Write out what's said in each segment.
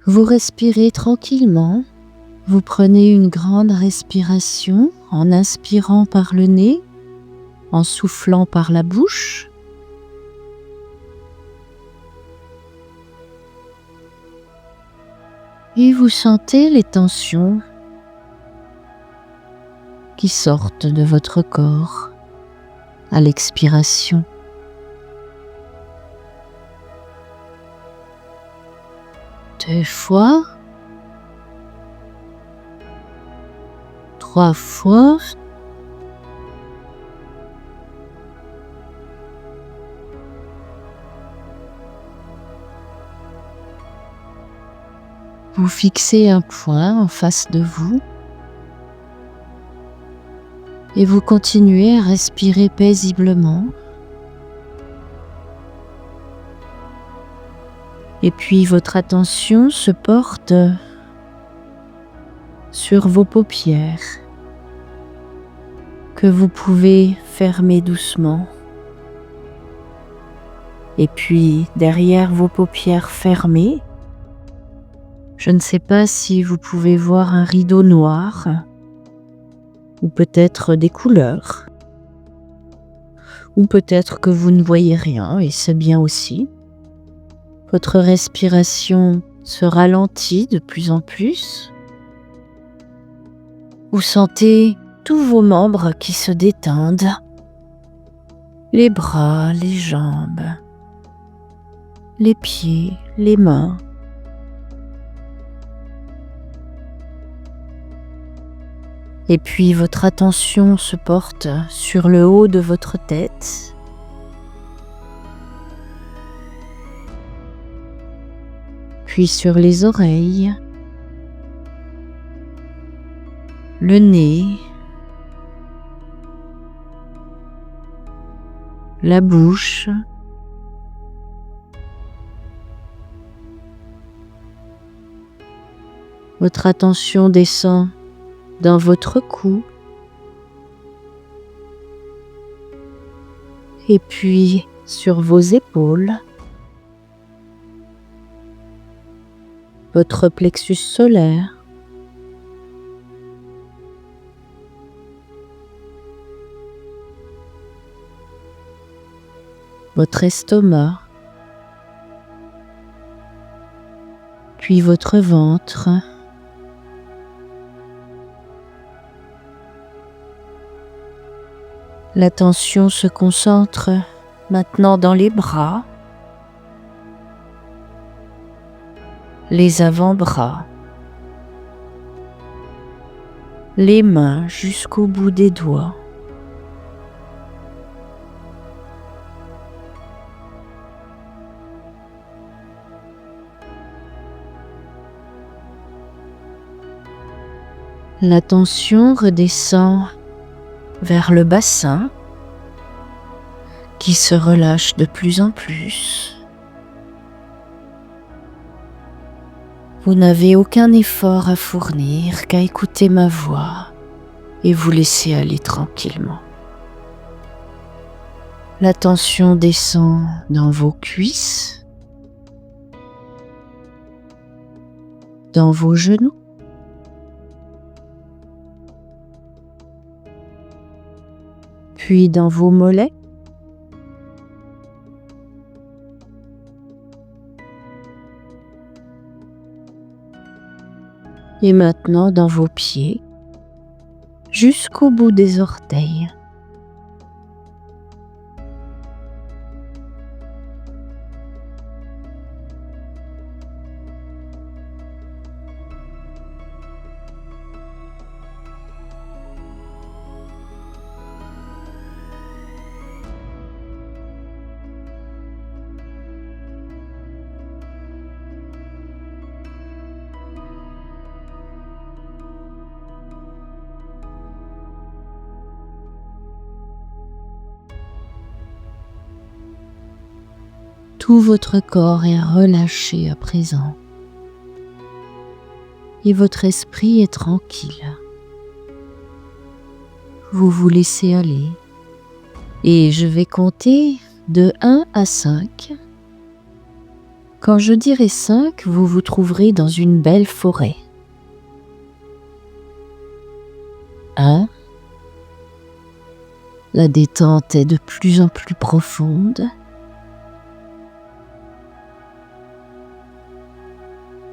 Vous respirez tranquillement. Vous prenez une grande respiration en inspirant par le nez, en soufflant par la bouche. Et vous sentez les tensions qui sortent de votre corps à l'expiration. Deux fois, trois fois, vous fixez un point en face de vous et vous continuez à respirer paisiblement. Et puis votre attention se porte sur vos paupières que vous pouvez fermer doucement. Et puis derrière vos paupières fermées, je ne sais pas si vous pouvez voir un rideau noir ou peut-être des couleurs, ou peut-être que vous ne voyez rien et c'est bien aussi. Votre respiration se ralentit de plus en plus. Vous sentez tous vos membres qui se détendent, les bras, les jambes, les pieds, les mains. Et puis votre attention se porte sur le haut de votre tête. Puis sur les oreilles, le nez, la bouche, votre attention descend dans votre cou et puis sur vos épaules, votre plexus solaire, votre estomac, puis votre ventre, l'attention se concentre maintenant dans les bras, les avant-bras, les mains jusqu'au bout des doigts. L'attention redescend vers le bassin qui se relâche de plus en plus. Vous n'avez aucun effort à fournir qu'à écouter ma voix et vous laisser aller tranquillement. L'attention descend dans vos cuisses, dans vos genoux, puis dans vos mollets, et maintenant dans vos pieds, jusqu'au bout des orteils. Tout votre corps est relâché à présent et votre esprit est tranquille. Vous vous laissez aller et je vais compter de 1 à 5. Quand je dirai 5, vous vous trouverez dans une belle forêt. 1. La détente est de plus en plus profonde.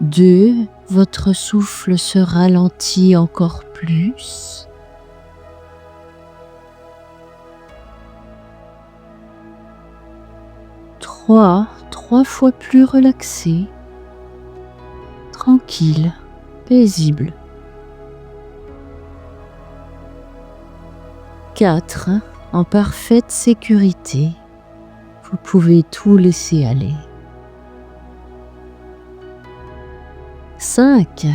2. Votre souffle se ralentit encore plus. 3. 3 fois plus relaxé, tranquille, paisible. 4. En parfaite sécurité, vous pouvez tout laisser aller. 5.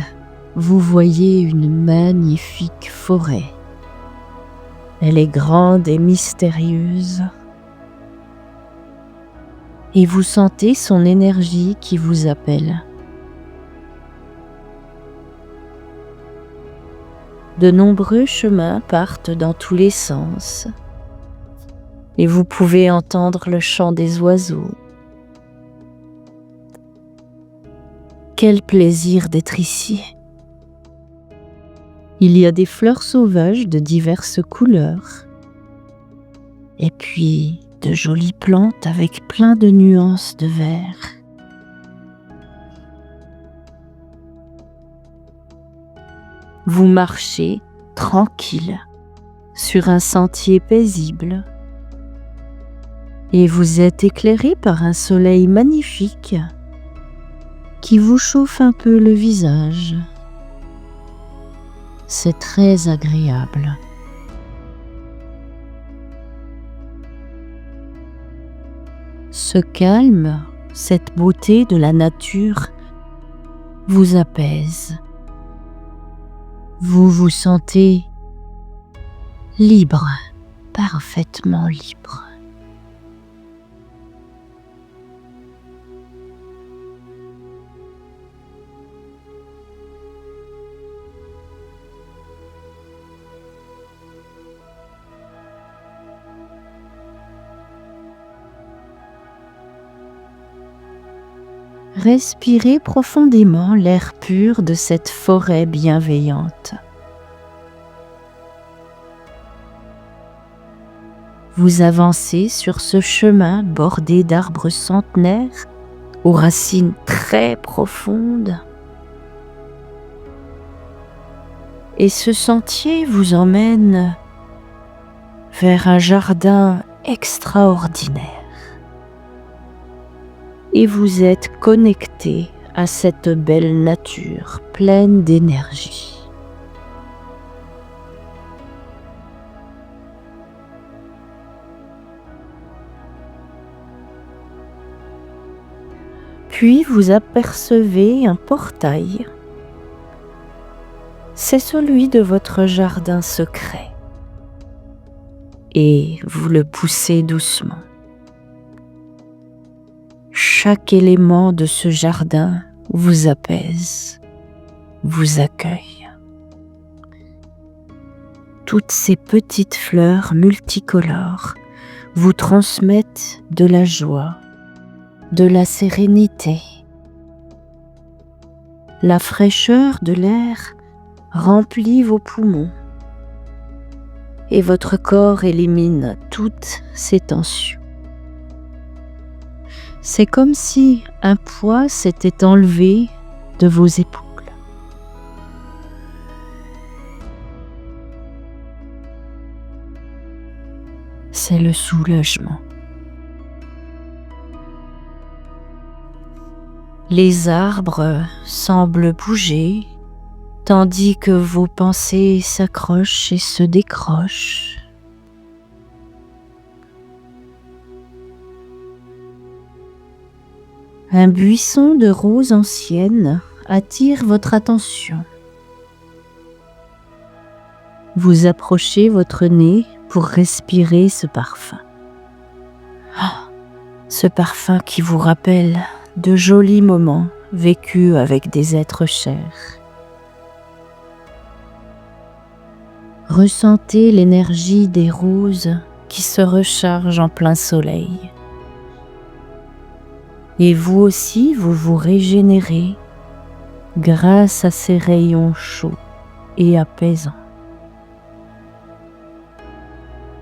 Vous voyez une magnifique forêt. Elle est grande et mystérieuse. Et vous sentez son énergie qui vous appelle. De nombreux chemins partent dans tous les sens et vous pouvez entendre le chant des oiseaux. Quel plaisir d'être ici! Il y a des fleurs sauvages de diverses couleurs et puis de jolies plantes avec plein de nuances de vert. Vous marchez tranquille sur un sentier paisible et vous êtes éclairé par un soleil magnifique qui vous chauffe un peu le visage. C'est très agréable. Ce calme, cette beauté de la nature vous apaise. Vous vous sentez libre, parfaitement libre. Respirez profondément l'air pur de cette forêt bienveillante. Vous avancez sur ce chemin bordé d'arbres centenaires aux racines très profondes. Et ce sentier vous emmène vers un jardin extraordinaire. Et vous êtes connecté à cette belle nature pleine d'énergie. Puis vous apercevez un portail. C'est celui de votre jardin secret. Et vous le poussez doucement. Chaque élément de ce jardin vous apaise, vous accueille. Toutes ces petites fleurs multicolores vous transmettent de la joie, de la sérénité. La fraîcheur de l'air remplit vos poumons et votre corps élimine toutes ces tensions. C'est comme si un poids s'était enlevé de vos épaules. C'est le soulagement. Les arbres semblent bouger, tandis que vos pensées s'accrochent et se décrochent. Un buisson de roses anciennes attire votre attention. Vous approchez votre nez pour respirer ce parfum. Ce parfum qui vous rappelle de jolis moments vécus avec des êtres chers. Ressentez l'énergie des roses qui se rechargent en plein soleil. Et vous aussi, vous vous régénérez grâce à ces rayons chauds et apaisants.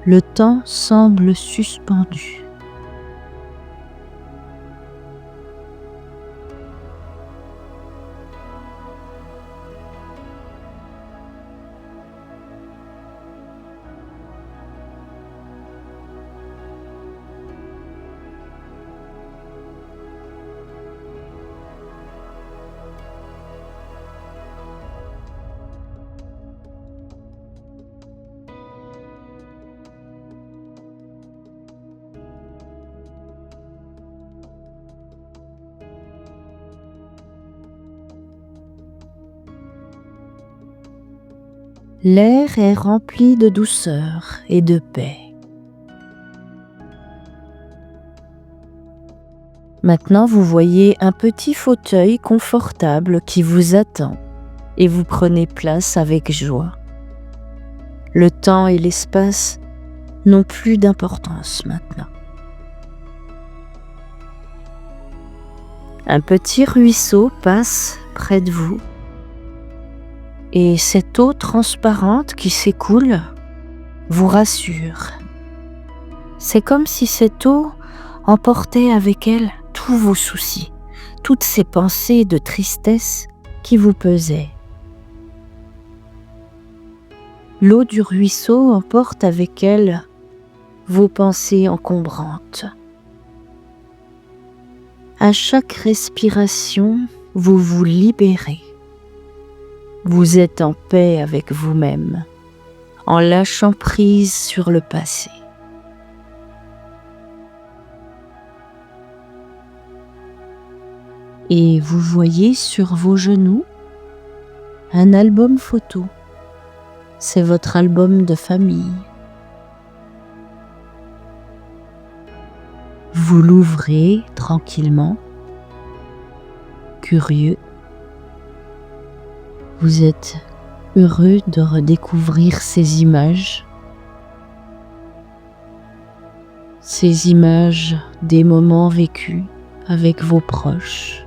Le temps semble suspendu. L'air est rempli de douceur et de paix. Maintenant, vous voyez un petit fauteuil confortable qui vous attend et vous prenez place avec joie. Le temps et l'espace n'ont plus d'importance maintenant. Un petit ruisseau passe près de vous et cette eau transparente qui s'écoule vous rassure. C'est comme si cette eau emportait avec elle tous vos soucis, toutes ces pensées de tristesse qui vous pesaient. L'eau du ruisseau emporte avec elle vos pensées encombrantes. À chaque respiration, vous vous libérez. Vous êtes en paix avec vous-même, en lâchant prise sur le passé. Et vous voyez sur vos genoux un album photo. C'est votre album de famille. Vous l'ouvrez tranquillement, curieux. Vous êtes heureux de redécouvrir ces images des moments vécus avec vos proches.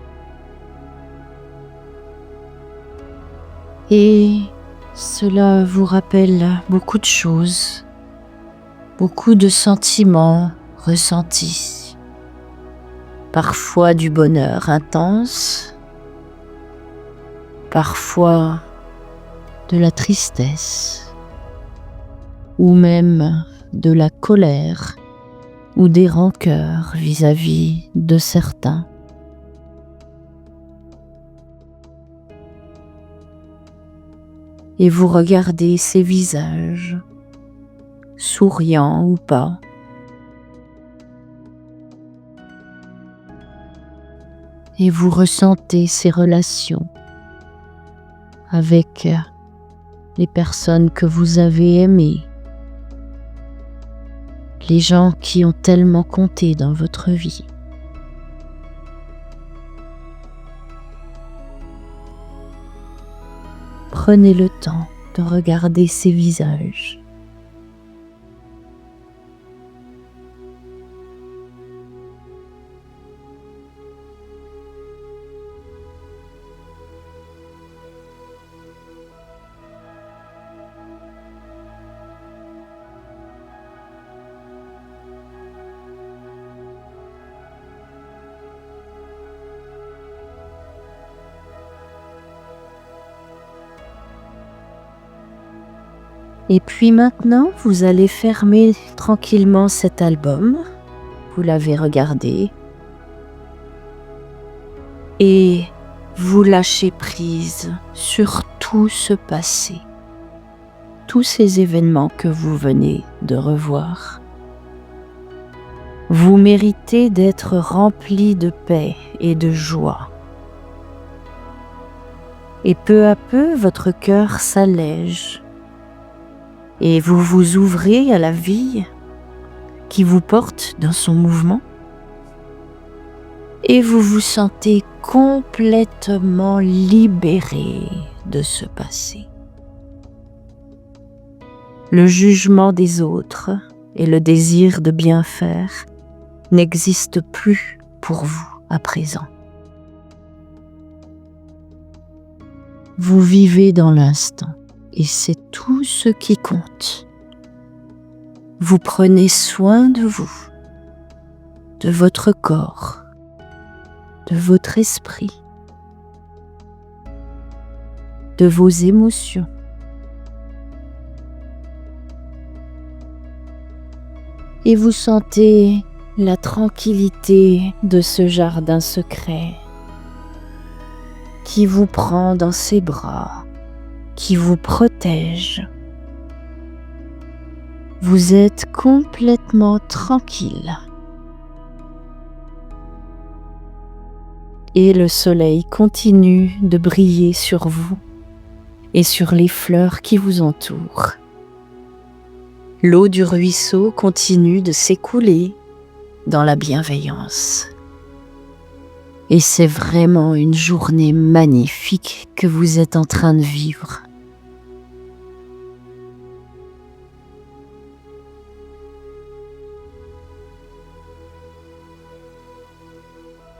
Et cela vous rappelle beaucoup de choses, beaucoup de sentiments ressentis, parfois du bonheur intense, parfois de la tristesse, ou même de la colère ou des rancœurs vis-à-vis de certains. Et vous regardez ces visages, souriants ou pas, et vous ressentez ces relations avec les personnes que vous avez aimées, les gens qui ont tellement compté dans votre vie. Prenez le temps de regarder ces visages. Et puis maintenant, vous allez fermer tranquillement cet album. Vous l'avez regardé. Et vous lâchez prise sur tout ce passé. Tous ces événements que vous venez de revoir. Vous méritez d'être rempli de paix et de joie. Et peu à peu, votre cœur s'allège. Et vous vous ouvrez à la vie qui vous porte dans son mouvement. Et vous vous sentez complètement libéré de ce passé. Le jugement des autres et le désir de bien faire n'existent plus pour vous à présent. Vous vivez dans l'instant et c'est tout ce qui compte. Vous prenez soin de vous, de votre corps, de votre esprit, de vos émotions. Et vous sentez la tranquillité de ce jardin secret qui vous prend dans ses bras, qui vous protège. Vous êtes complètement tranquille. Et le soleil continue de briller sur vous et sur les fleurs qui vous entourent. L'eau du ruisseau continue de s'écouler dans la bienveillance. Et c'est vraiment une journée magnifique que vous êtes en train de vivre.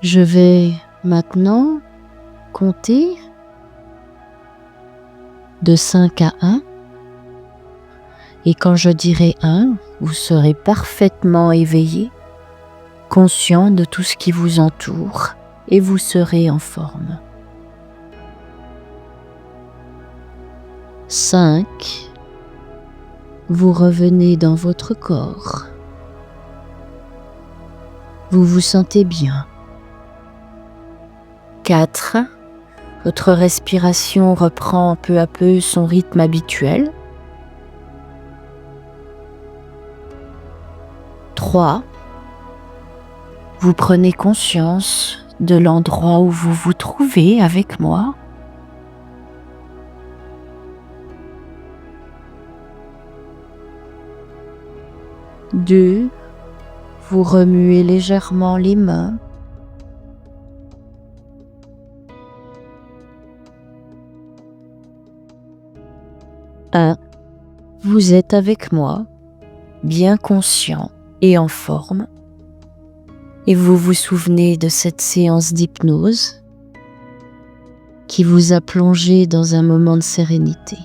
Je vais maintenant compter de 5 à 1. Et quand je dirai 1, vous serez parfaitement éveillé, conscient de tout ce qui vous entoure et vous serez en forme. 5. Vous revenez dans votre corps. Vous vous sentez bien. 4. Votre respiration reprend peu à peu son rythme habituel. 3. Vous prenez conscience de l'endroit où vous vous trouvez avec moi. 2. Vous remuez légèrement les mains. 1. Vous êtes avec moi, bien conscient et en forme, et vous vous souvenez de cette séance d'hypnose qui vous a plongé dans un moment de sérénité.